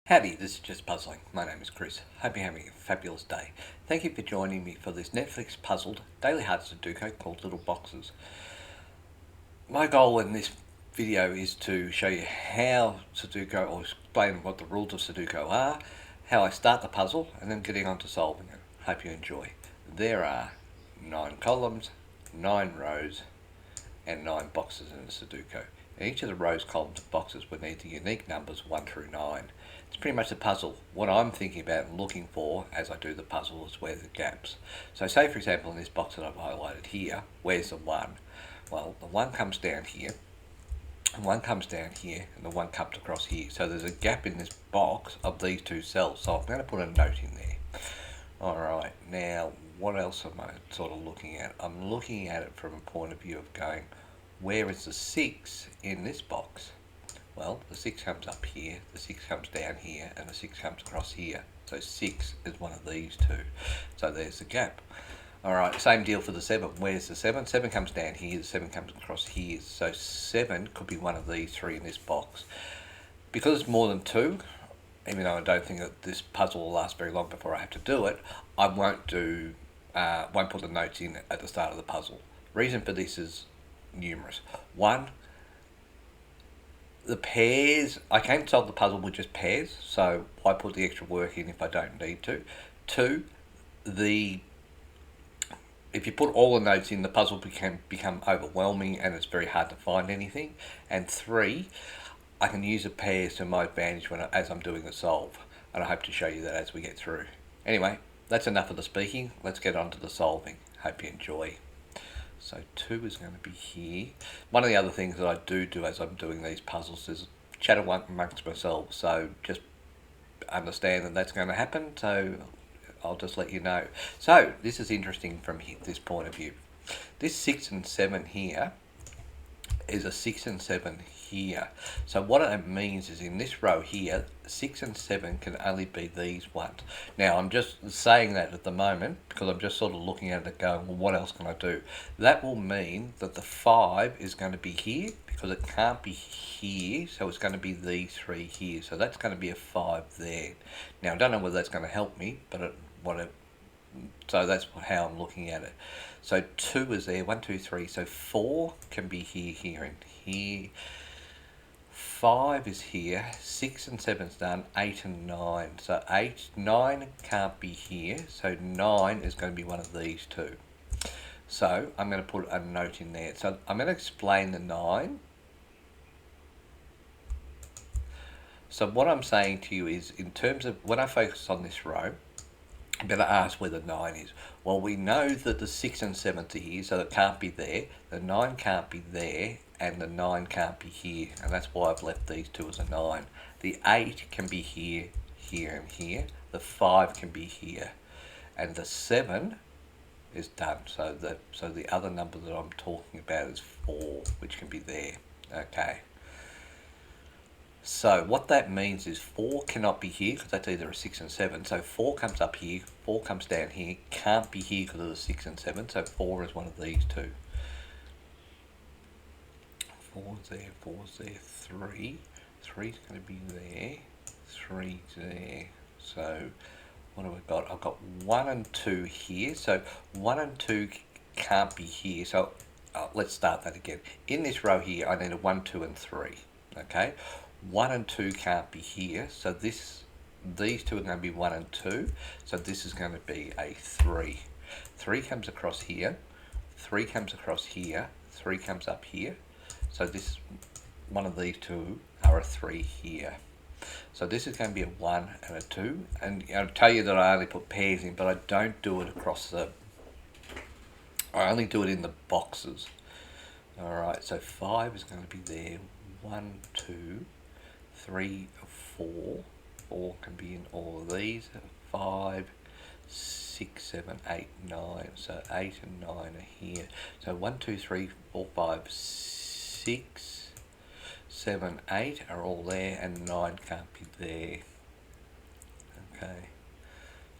Howdy, this is Just Puzzling. My name is Chris. Hope you're having a fabulous day. Thank you for joining me for this Netflix puzzled daily hard Sudoku called Little Boxes. My goal in this video is to show you how Sudoku, or explain what the rules of Sudoku are, how I start the puzzle, and then getting on to solving it. Hope you enjoy. There are 9 columns, 9 rows, and 9 boxes in the Sudoku. And each of the rows, columns, and boxes would need the unique numbers 1 through 9. It's pretty much a puzzle. What I'm thinking about and looking for as I do the puzzle is where the gaps. So say for example in this box that I've highlighted here, where's the 1? Well, the 1 comes down here, and 1 comes down here, and the 1 comes across here. So there's a gap in this box of these two cells. So I'm going to put a note in there. Alright, now what else am I sort of looking at? I'm looking at it from a point of view of going, where is the 6 in this box? Well, the 6 comes up here, the 6 comes down here, and the 6 comes across here. So 6 is one of these two. So there's the gap. Alright, same deal for the 7. Where's the 7? 7 comes down here, the 7 comes across here. So 7 could be one of these 3 in this box. Because it's more than 2, even though I don't think that this puzzle will last very long before I have to do it, I won't put the notes in at the start of the puzzle. Reason for this is numerous. 1, the pairs, I can solve the puzzle with just pairs, so why put the extra work in if I don't need to? 2, if you put all the notes in, the puzzle can become overwhelming and it's very hard to find anything. And 3, I can use the pairs to my advantage as I'm doing the solve, and I hope to show you that as we get through. Anyway, that's enough of the speaking. Let's get on to the solving. Hope you enjoy. So 2 is going to be here. One of the other things that I do as I'm doing these puzzles is chat amongst myself. So just understand that that's going to happen. So I'll just let you know. So this is interesting from this point of view. This 6 and 7 here is a 6 and 7 here. So what it means is in this row here, 6 and 7 can only be these ones. Now I'm just saying that at the moment because I'm just sort of looking at it going, well, what else can I do? That will mean that the 5 is going to be here because it can't be here, so it's going to be these 3 here. So that's going to be a 5 there. Now I don't know whether that's going to help me, but so that's how I'm looking at it. So 2 is there, 1, 2, 3. So 4 can be here, here, and here. 5 is here. 6 and 7's done. 8 and 9. So 9 can't be here. So 9 is going to be one of these two. So I'm going to put a note in there. So I'm going to explain the 9. So what I'm saying to you is, in terms of when I focus on this row, I'm going to ask where the 9 is. Well, we know that the 6 and 7 are here, so it can't be there. The 9 can't be there, and the 9 can't be here. And that's why I've left these two as a 9. The 8 can be here, here, and here. The 5 can be here. And the 7 is done. So the other number that I'm talking about is 4, which can be there. Okay. So what that means is 4 cannot be here because that's either a 6 and 7. So 4 comes up here, 4 comes down here, can't be here because of the 6 and 7. So 4 is one of these two. 4's there, 4's there, 3. 3's going to be there, 3's there. So what have I got? I've got 1 and 2 here. So 1 and 2 can't be here. So let's start that again. In this row here, I need a 1, 2, and 3. Okay. 1 and 2 can't be here, so these two are going to be 1 and 2, so this is going to be a 3. 3 comes across here, 3 comes across here, 3 comes up here, so this one of these two are a 3 here. So this is going to be a 1 and a 2, and I'll tell you that I only put pairs in, but I don't do it across I only do it in the boxes. Alright, so 5 is going to be there, 1, 2, 3, 4. 4 can be in all of these. 5, 6, 7, 8, 9. So 8 and 9 are here. So 1, 2, 3, 4, 5, 6, 7, 8 are all there, and 9 can't be there. Okay.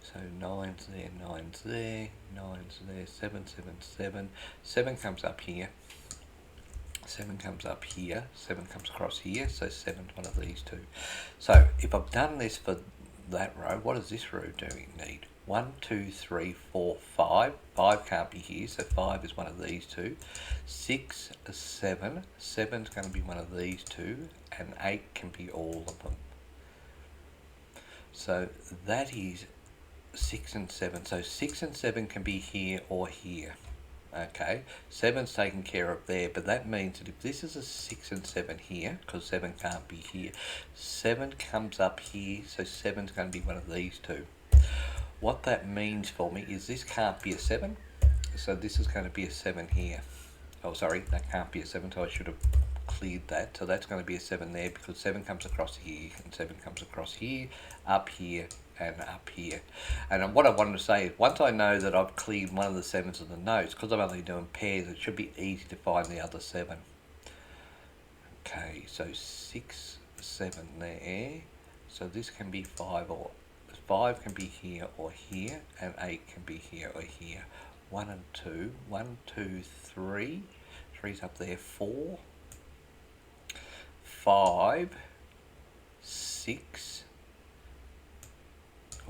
So 9's there, 9's there, 9's there, 7, 7, 7. 7 comes up here. 7 comes up here, 7 comes across here, so 7's one of these two. So if I've done this for that row, what does this row need? 1, 2, 3, 4, 5. 5 can't be here, so 5 is one of these two. 6, 7. 7's going to be one of these two, and 8 can be all of them. So that is 6 and 7. So 6 and 7 can be here or here. Okay, 7's taken care of there, but that means that if this is a 6 and 7 here, because 7 can't be here, 7 comes up here, so 7's going to be one of these two. What that means for me is this can't be a 7, so this is going to be a 7 here. Oh, sorry, that can't be a 7, so I should have cleared that. So that's going to be a 7 there, because 7 comes across here, and 7 comes across here, up here, and up here. And what I wanted to say is, once I know that I've cleared one of the 7s of the notes, because I'm only doing pairs, it should be easy to find the other 7. Okay, so 6, 7 there. So this can be 5, or 5 can be here or here, and 8 can be here or here. 1 and 2, 1, 2, 3. 3's up there, 4, 5, 6.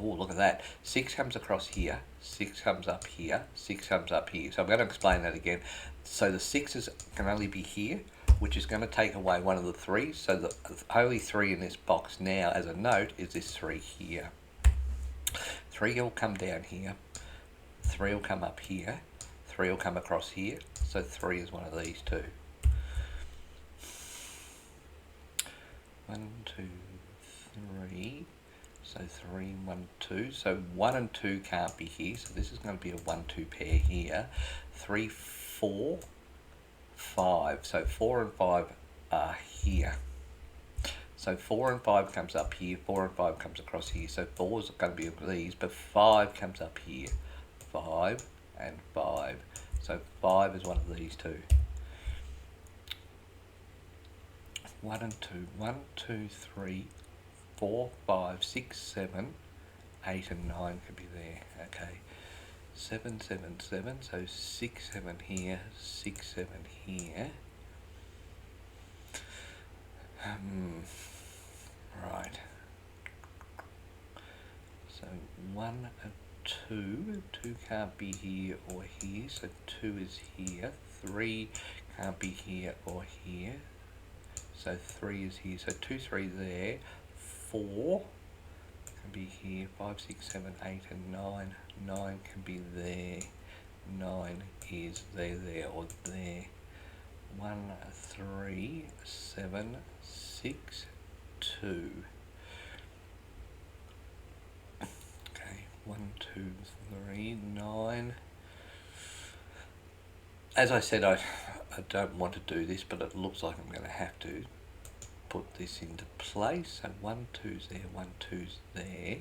Oh, look at that. 6 comes across here, 6 comes up here, 6 comes up here. So I'm going to explain that again. So the 6's can only be here, which is going to take away one of the 3s. So the only 3 in this box now as a note is this 3 here. 3 will come down here, 3 will come up here, 3 will come across here. So 3 is one of these two. 1, 2, 3. So 3, 1, 2. So 1 and 2 can't be here. So this is going to be a 1, 2 pair here. 3, 4, 5. So 4 and 5 are here. So 4 and 5 comes up here. 4 and 5 comes across here. So 4 is going to be these, but 5 comes up here. 5 and 5. So 5 is one of these two. 1 and 2. 1, 2, 3. 4, 5, 6, 7, 8 and 9 could be there. Okay, 7, 7, 7, so 6, 7 here, 6, 7 here. Right. So 1 and 2, 2 can't be here or here, so 2 is here. 3 can't be here or here, so 3 is here. So 2, 3 there. 4 can be here, 5, 6, 7, 8 and 9. 9 can be there. 9 is there or there. 1, 3, 7, 6, 2. Okay, 1, 2, 3, 9. As I said, I don't want to do this, but it looks like I'm going to have to put this into place. So 1, 2's there, 1, 2's there.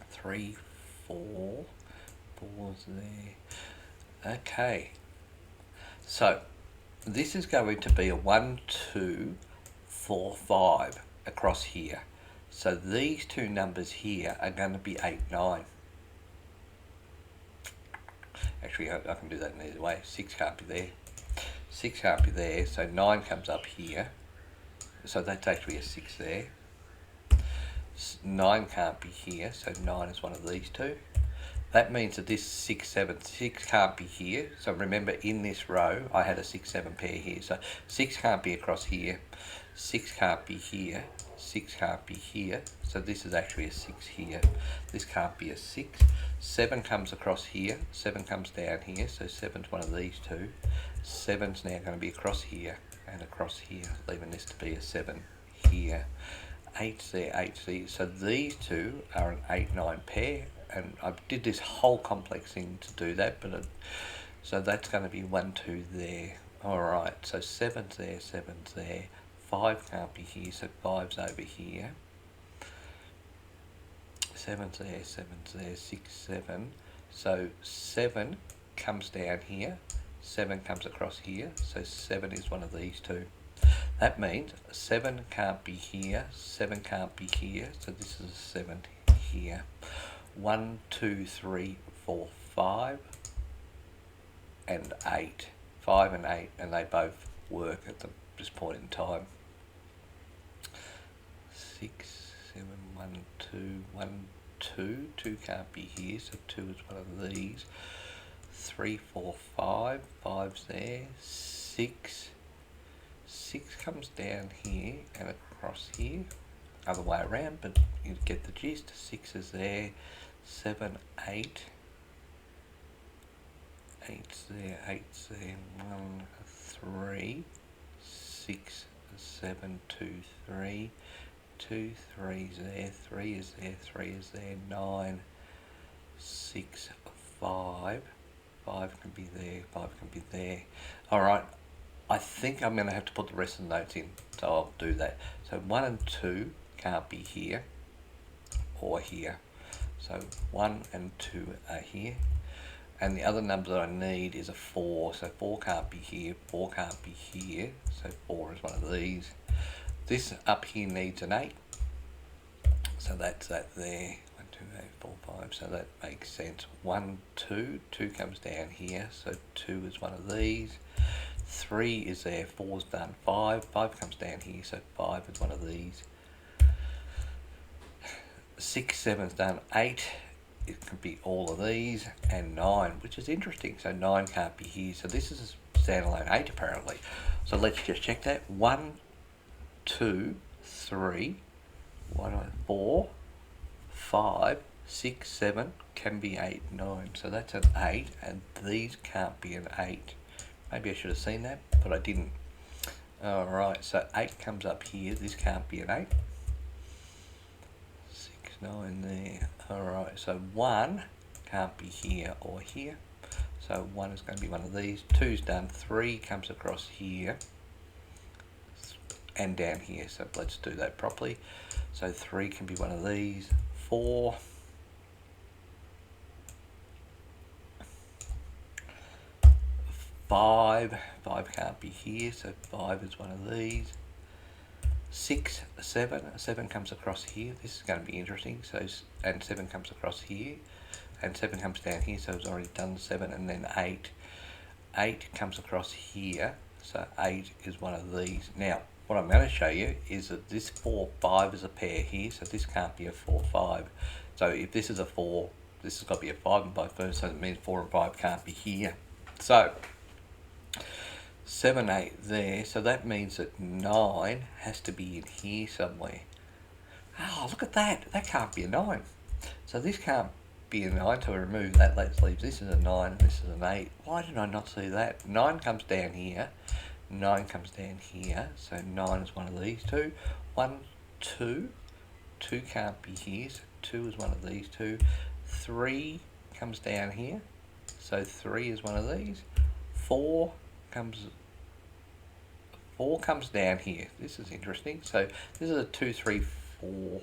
3, 4, 4's there. Okay. So this is going to be a 1, 2, 4, 5 across here. So these two numbers here are going to be 8, 9. Actually, I can do that in either way. 6 can't be there. 6 can't be there, so 9 comes up here. So that's actually a 6 there. 9 can't be here, so 9 is one of these two. That means that this 6, 7, 6 can't be here. So remember, in this row, I had a 6, 7 pair here. So 6 can't be across here. 6 can't be here. 6 can't be here. So this is actually a 6 here. This can't be a 6. 7 comes across here. 7 comes down here. So 7's one of these two. 7's now going to be across here and across here, leaving this to be a 7 here. 8's there, 8's there. So these two are an 8, 9 pair. And I did this whole complex thing to do that, but so that's going to be 1, 2 there. Alright, so 7's there, 7's there. 5 can't be here, so 5's over here. 7's there, 7's there, 6, 7. So 7 comes down here, 7 comes across here, so 7 is one of these two. That means 7 can't be here, 7 can't be here, so this is a 7 here. 1, 2, 3, 4, 5, and 8. 5 and 8, and they both work at this point in time. 6, 7, 1, 2, 1, 2. 2 can't be here, so 2 is one of these. 3, 4, 5. 5's there. 6. 6 comes down here and across here. Other way around, but you get the gist. 6 is there. 7, 8. 8's there. 8's there. 1, 3. 6, 7, 2, 3. 2, 3's there. 3 is there. 3 is there. 9, 6, 5. 5 can be there. 5 can be there. Alright. I think I'm going to have to put the rest of the notes in, so I'll do that. So 1 and 2 can't be here or here. So 1 and 2 are here. And the other number that I need is a 4. So 4 can't be here, 4 can't be here. So 4 is one of these. This up here needs an 8. So that's that there. 1, 2, 8, 4, 5. So that makes sense. 1, 2. 2 comes down here. So 2 is one of these. 3 is there, 4's done. 5 comes down here, so 5 is one of these. 6, 7's done. 8, it could be all of these, and 9, which is interesting. So 9 can't be here. So this is a standalone 8 apparently. So let's just check that. 1, 2, 3, 4, 5, 6, 7 can be 8, 9. So that's an 8, and these can't be an 8. Maybe I should have seen that, but I didn't. Alright, so 8 comes up here. This can't be an 8. 6, 9 there. Alright, so 1 can't be here or here. So 1 is going to be one of these. 2's done. 3 comes across here and down here. So let's do that properly. So 3 can be one of these. 4. 5 can't be here, so 5 is one of these. 6, 7 comes across here. This is going to be interesting. So, and 7 comes across here, and 7 comes down here. So it's already done 7, and then 8. 8 comes across here, so 8 is one of these. Now, what I'm going to show you is that this 4, 5 is a pair here, so this can't be a 4, 5. So if this is a 4, this has got to be a 5 and vice versa. So it means 4 and 5 can't be here. So 7, 8 there, so that means that 9 has to be in here somewhere. Oh, look at that. That can't be a 9. So this can't be a 9, so we remove that. Let's leave this as a 9 and this is an 8. Why did I not see that? 9 comes down here. 9 comes down here. So 9 is one of these two. 1, 2. 2 can't be here, so 2 is one of these two. 3 comes down here. So 3 is one of these. 4 comes down here. This is interesting. So this is a 2, 3, 4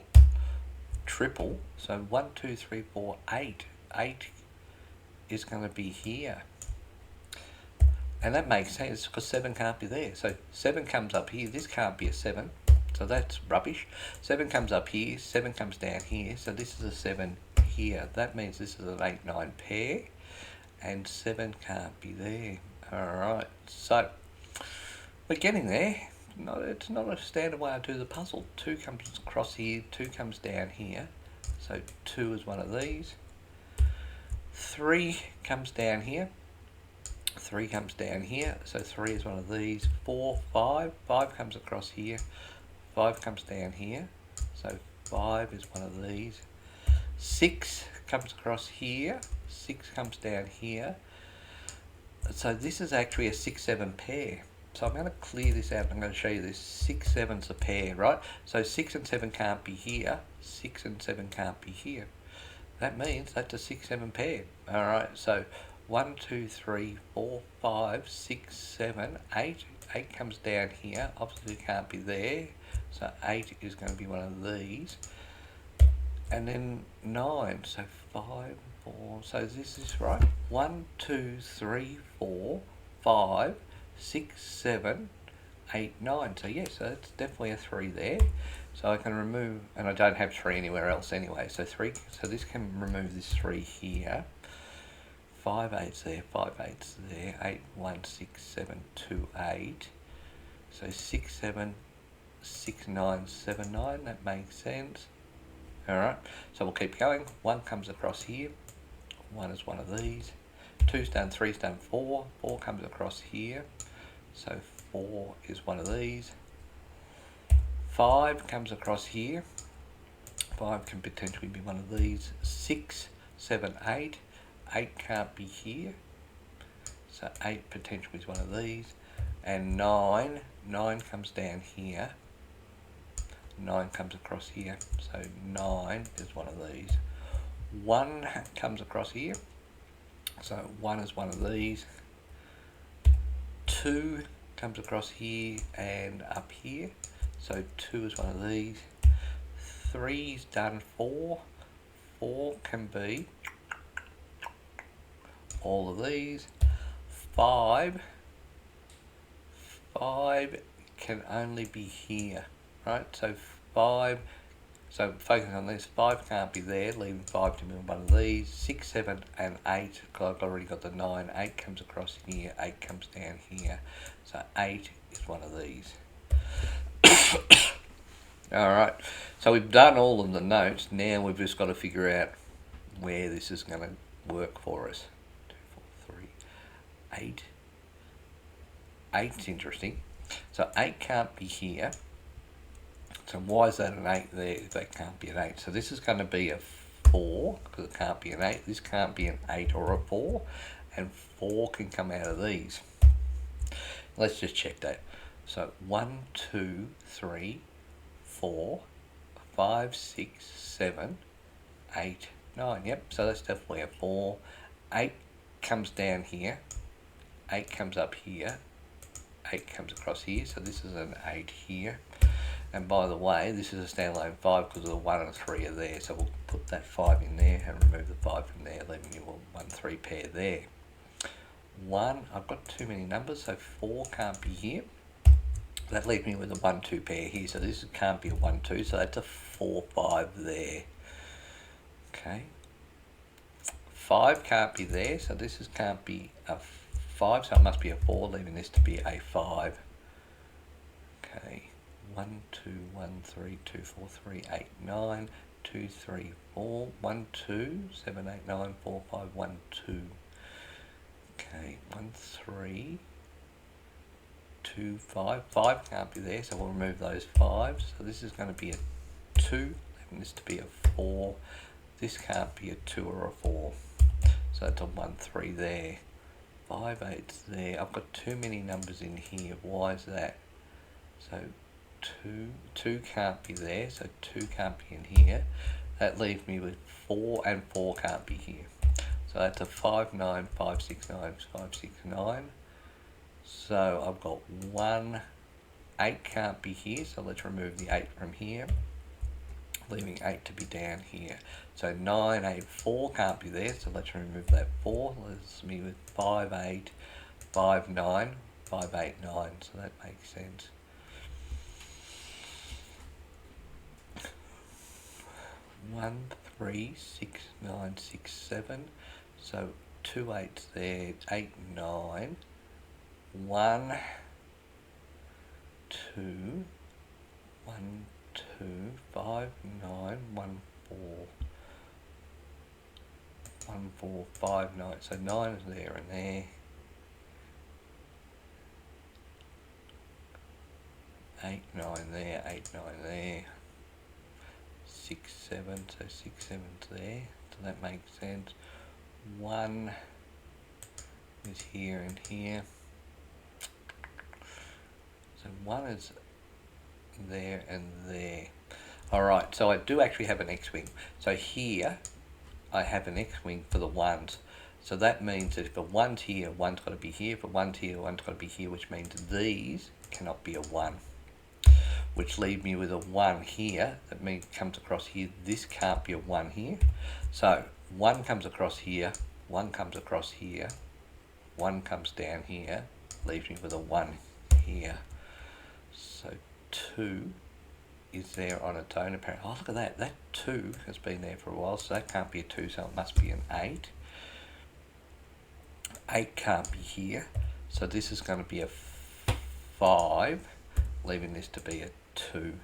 triple. So 1, 2, 3, 4, 8. 8 is going to be here. And that makes sense because 7 can't be there. So 7 comes up here. This can't be a 7. So that's rubbish. 7 comes up here. 7 comes down here. So this is a 7 here. That means this is an 8, 9 pair. And 7 can't be there. Alright, so we're getting there. No, it's not a standard way I do the puzzle. 2 comes across here, 2 comes down here. So 2 is one of these. 3 comes down here. 3 comes down here. So 3 is one of these. 4, 5. 5 comes across here. 5 comes down here. So 5 is one of these. 6 comes across here. 6 comes down here. So this is actually a 6, 7 pair. So I'm going to clear this out. I'm going to show you this. 6, 7's a pair, right? So 6 and 7 can't be here. 6 and 7 can't be here. That means that's a 6, 7 pair. All right. So 1, 2, 3, 4, 5, 6, 7, 8. 8 comes down here. Obviously can't be there. So 8 is going to be one of these. And then 9. So 5, 4. So this is right. 1, 2, 3, 4, 5, 6, 7, 8, 9. So yes, so that's definitely a 3 there. So I can remove, and I don't have 3 anywhere else anyway. So 3. So this can remove this 3 here. 5 eights there, 5 eights there, 8, 1, 6, 7, 2, 8. So 6, 7, 6, 9, 7, 9, that makes sense. Alright, so we'll keep going. 1 comes across here, 1 is one of these. 2's done, 3's done, 4, 4 comes across here, so 4 is one of these. 5 comes across here, 5 can potentially be one of these. 6, 7, 8, 8 can't be here, so 8 potentially is one of these. And 9 comes down here, 9 comes across here, so 9 is one of these. 1 comes across here, so 1 is one of these. 2 comes across here and up here, so 2 is one of these. 3's done, 4, 4 can be all of these. 5 can only be here, right? So 5, so focusing on this, 5 can't be there, leaving 5 to be one of these. 6, 7 and 8, because I've already got the 9, 8 comes across here, 8 comes down here, so 8 is one of these. Alright, so we've done all of the notes, now we've just got to figure out where this is going to work for us. 2, 4, 3, 8. 8's interesting. So 8 can't be here. So why is that an 8 there if that can't be an 8? So this is going to be a 4, because it can't be an 8. This can't be an 8 or a 4. And 4 can come out of these. Let's just check that. So 1, 2, 3, 4, 5, 6, 7, 8, 9. Yep, so that's definitely a 4. 8 comes down here. 8 comes up here. 8 comes across here, so this is an 8 here. And by the way, this is a standalone 5 because the 1 and 3 are there, so we'll put that 5 in there and remove the 5 from there, leaving you a 1, 3 pair there. 1, I've got too many numbers, so 4 can't be here. That leaves me with a 1, 2 pair here, so this can't be a 1, 2, so that's a 4, 5 there. Okay. 5 can't be there, so this can't be a 5, so it must be a 4, leaving this to be a 5. Okay, 1, 2, 1, 3, 2, 4, 3, 8, 9, 2, 3, 4, 1, 2, 7, 8, 9, 4, 5, 1, 2. Okay, 1, 3, 2, 5. 5 can't be there, so we'll remove those 5s. So this is going to be a 2, leaving this to be a 4. This can't be a 2 or a 4. So that's a 1, 3 there. 5, 8's there. I've got too many numbers in here. Why is that? So 2 can't be there, so 2 can't be in here. That leaves me with 4, and 4 can't be here. So that's a 5, 9, 5, 6, 9, 5, 6, 9. So I've got 1, 8 can't be here, so let's remove the 8 from here, leaving 8 to be down here. So 9, 8, 4 can't be there, so let's remove that 4. Leaves me with 5, 8, 5, 9, 5, 8, 9, so that makes sense. 1, 3, 6, 9, 6, 7, so 2 8's there, 8, 9, 1, 2, 1, 2, 5, 9, 1, 4, 1, 4, 5, 9, so 9 is there and there. 8, 9 there, 8, 9 there. 6, 7, so 6, 7's there, so that makes sense. 1 is here and here. So 1 is there and there. Alright, so I do actually have an X-wing. So here I have an X-wing for the 1s. So that means that if a 1's here, 1's got to be here. If a 1's here, 1's got to be here, which means these cannot be a 1. Which leave me with a 1 here. That means comes across here. This can't be a 1 here. So 1 comes across here, 1 comes across here, 1 comes down here, leaves me with a 1 here. So 2 is there on its own apparently. Oh, look at that. That 2 has been there for a while, so that can't be a 2, so it must be an 8. 8 can't be here, so this is going to be a 5, leaving this to be a 2.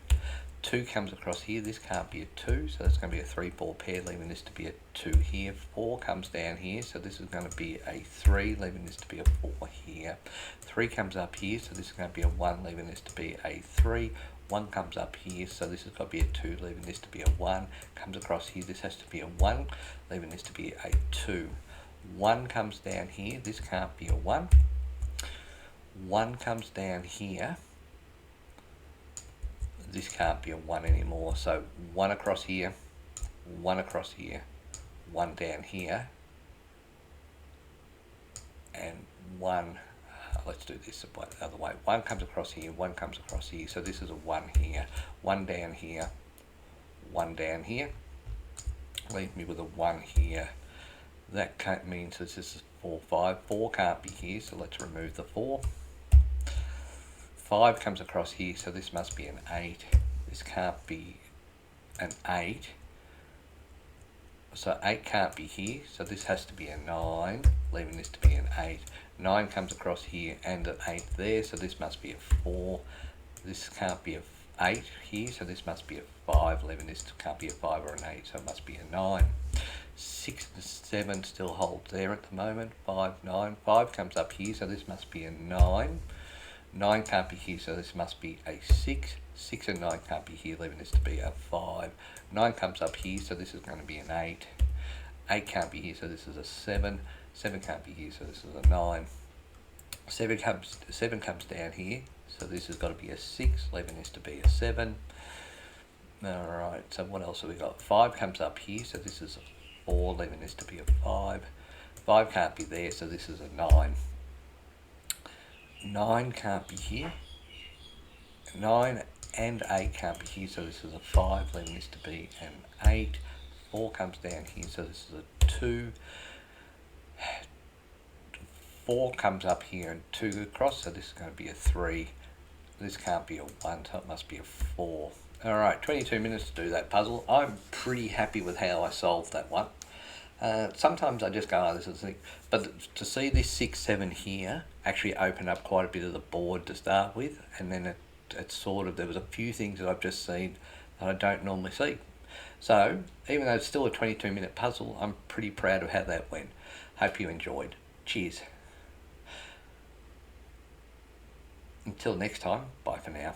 2 comes across here, this can't be a 2, so that's going to be a 3-4 pair, leaving this to be a 2 here. 4 comes down here, so this is going to be a 3, leaving this to be a 4 here. 3 comes up here, so this is going to be a 1, leaving this to be a 3. 1 comes up here, so this has got to be a 2, leaving this to be a 1. Comes across here, this has to be a 1, leaving this to be a 2. 1 comes down here, this can't be a 1. 1 comes down here, this can't be a 1 anymore, so 1 across here, 1 across here, 1 down here, and 1, let's do this the other way. 1 comes across here, 1 comes across here, so this is a 1 here, 1 down here, 1 down here, leave me with a 1 here. That means this is 4, 5, 4 can't be here, so let's remove the 4. 5 comes across here, so this must be an 8. This can't be an 8. So 8 can't be here, so this has to be a 9, leaving this to be an 8. 9 comes across here and an 8 there, so this must be a 4. This can't be a 8 here, so this must be a 5, leaving this can't be a 5 or an 8, so it must be a 9. 6 and 7 still hold there at the moment. 5, 9. 5 comes up here, so this must be a 9. 9 can't be here, so this must be a 6. 6 and 9 can't be here, leaving this to be a 5. 9 comes up here, so this is going to be an 8. 8 can't be here, so this is a 7. 7 can't be here, so this is a 9. 7 comes down here, so this has got to be a 6, leaving this to be a 7. Alright, so what else have we got? 5 comes up here, so this is a 4, leaving this to be a 5. 5 can't be there, so this is a 9. 9 can't be here. 9 and 8 can't be here, so this is a 5, leaving this to be an 8. 4 comes down here, so this is a 2. 4 comes up here and 2 across, so this is going to be a 3. This can't be a 1, so it must be a 4. Alright, 22 minutes to do that puzzle. I'm pretty happy with how I solved that one. Sometimes I just go, oh, this is the thing. But to see this 6, 7 here actually open up quite a bit of the board to start with, and then it sort of, there was a few things that I've just seen that I don't normally see. So, even though it's still a 22-minute puzzle, I'm pretty proud of how that went. Hope you enjoyed. Cheers. Until next time, bye for now.